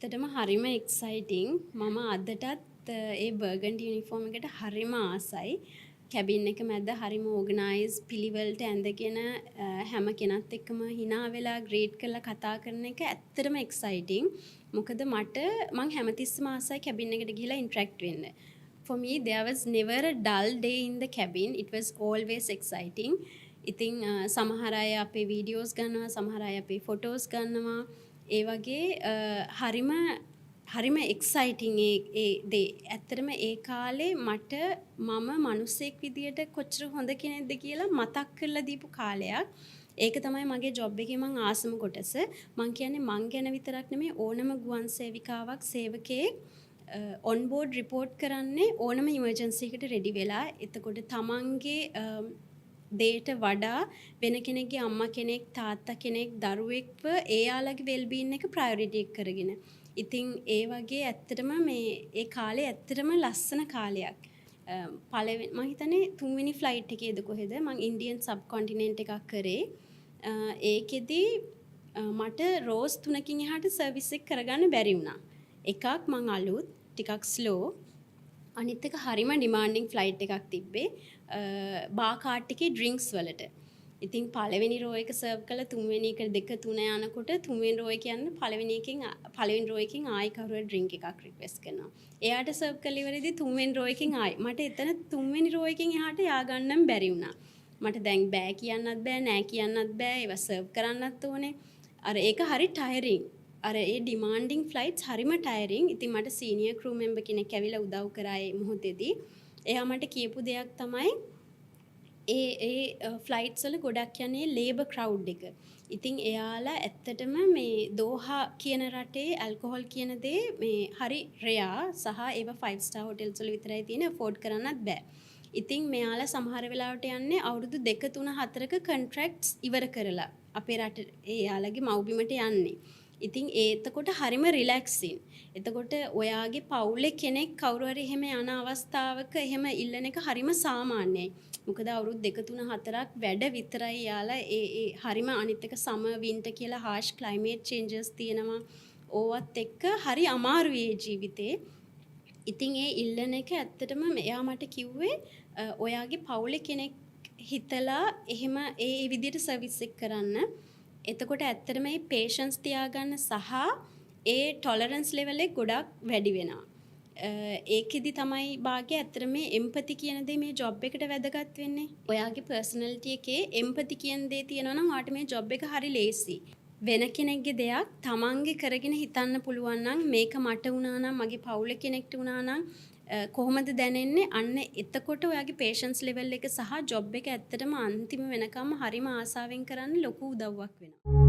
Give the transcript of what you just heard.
ඇත්තටම හරිම එක්සයිටිං. මම අදටත් ඒ බර්ගන්ඩි යුනිෆෝම් එකට හරිම ආසයි. කැබින් එක මැද හරිම ඕගනයිස් පිළිවෙලට ඇඳගෙන හැම කෙනත් එක්කම hina වෙලා ග්‍රේට් කරලා කතා කරන එක ඇත්තටම එක්සයිටිං. මොකද මං හැමතිස්සෙම ආසයි කැබින් එකට ගිහලා ඉන්ටරැක්ට් වෙන්න. For me there was never a dull day in the cabin. It was always exciting. ඉතින් සමහර අය අපේ වීඩියෝස් ගන්නවා, සමහර අය අපේ ෆොටෝස් ගන්නවා. ඒ වගේ හරිම එක්සයිටිං ඒ දේ. ඇත්තටම ඒ කාලේ මම මිනිස්සෙක් විදියට කොච්චර හොඳ කෙනෙක්ද කියලා මතක් කරලා දීපු කාලයක්. ඒක තමයි මගේ ජොබ් එකේ මං ආසම කොටස. මං කියන්නේ මං ගැන විතරක් නෙමෙයි ඕනම ගුවන් සේවිකාවක් සේවකයෙක් ඔන් බෝඩ් රිපෝට් කරන්නේ ඕනම ඉමර්ජන්සි එකට රෙඩි වෙලා. එතකොට තමන්ගේ දේට වඩා වෙන කෙනෙක්ගේ අම්මා කෙනෙක් තාත්තා කෙනෙක් දරුවෙක්ව එයාලගේ වෙල්බීන් එක ප්‍රයොරිටි එක කරගෙන. ඉතින් ඒ වගේ ඇත්තටම ඒ කාලේ ඇත්තටම ලස්සන කාලයක්. මම හිතන්නේ 3 වෙනි ෆ්ලයිට් එකේද කොහෙද මම ඉන්දියන් සබ් කොන්ටිනෙන්ට් එකක් කරේ. ඒකෙදි මට රෝස් 3කින් එහාට සර්විස් එක කරගන්න බැරි වුණා. එකක් මං අලුත් ටිකක් ස්ලෝ. අනිත් එක හරිම ඩිමාන්ඩින් ෆ්ලයිට් එකක් තිබ්බේ. බා කාට් එකේ ඩ්‍රින්ක්ස් වලට. ඉතින් පළවෙනි රෝ එක සර්ව් කළා, තුන්වෙනි එක 2 3 යනකොට තුන්වෙනි රෝ එක යන පළවෙනි රෝ එකෙන් ආයි කවුරුහරි ඩ්‍රින්ක් එකක් රික්වෙස්ට් කරනවා. එයාට සර්ව් කළ ඉවරදී තුන්වෙනි රෝ එකෙන් ආයි මට එතන තුන්වෙනි රෝ එකෙන් එහාට යා ගන්නම් බැරි වුණා. මට දැන් බෑ කියන්නත් බෑ නෑ කියන්නත් බෑ ඒව සර්ව් කරන්නත් ඕනේ. අර ඒක හරි ටයරින්. අර ඒ ඩිමාන්ඩින් ෆ්ලයිට්ස් හරිම ටයරින්. ඉතින් මට සීනියර් ක්‍රූ මෙම්බර් කෙනෙක් ඇවිල්ලා උදව් කරා ඒ මොහොතේදී. එයා මට කියපු දෙයක් තමයි ඒ ෆ්ලයිට්ස් වල ගොඩක් යන්නේ ලේබර් ක්‍රවුඩ් එක. ඉතින් එයාලා ඇත්තටම මේ දෝහා කියන රටේ ඇල්කොහොල් කියන දේ මේ හරි රෙයා සහ ඒව 5 ස්ටාර් හොටෙල්ස් වල විතරයි තියෙන්නේ අෆෝඩ් කරන්නත් බෑ. ඉතින් මෙයාලා සමහර වෙලාවට යන්නේ අවුරුදු 2 3 4ක කොන්ට්‍රැක්ට්ස් ඉවර කරලා අපේ රට එයාලගේ මව්බිමට යන්නේ. ඉතින් එතකොට හරිම රිලැක්සින්. එතකොට ඔයාගේ පවුලේ කෙනෙක් කවුරු හරි එහෙම යන අවස්ථාවක එහෙම ඉල්ලන එක හරිම සාමාන්‍යයි. මොකද අවුරුදු 2 3 4ක් වැඩ විතරයි යාලා ඒ හරිම අනිත් එක සමර් වින්ටර් කියලා harsh climate changes තියෙනවා. ඕවත් එක්ක හරි අමාරුයි ජීවිතේ. ඉතින් ඒ ඉල්ලන එක ඇත්තටම එයා මට කිව්වේ ඔයාගේ පවුලේ කෙනෙක් හිතලා එහෙම ඒ විදිහට සර්විස් එක කරන්න. එතකොට ඇත්තටම මේ පේෂන්ස් තියාගන්න සහ ඒ ටොලරන්ස් ලෙවල් එක ගොඩක් වැඩි වෙනවා. ඒකෙදි තමයි භාග්‍ය ඇත්තට මේ එම්පති කියන දේ මේ ජොබ් එකට වැදගත් වෙන්නේ. ඔයාගේ පර්සනැලිටි එකේ එම්පති කියන දේ තියෙනවා නම් ඔයාට මේ ජොබ් එක හරි ලේසි. වෙන කෙනෙක්ගේ දෙයක් තමන්ගේ කරගෙන හිතන්න පුළුවන් නම් මේක මට වුණා නම් මගේ පවුලේ කෙනෙක්ට වුණා නම් කොහොමද දැනෙන්නේ? අන්න එතකොට ඔයාගේ පේෂන්ස් ලෙවල් එක සහ ජොබ් එක ඇත්තටම අන්තිම වෙනකම් හරිම ආසාවෙන් කරන්න ලොකු උදව්වක් වෙනවා.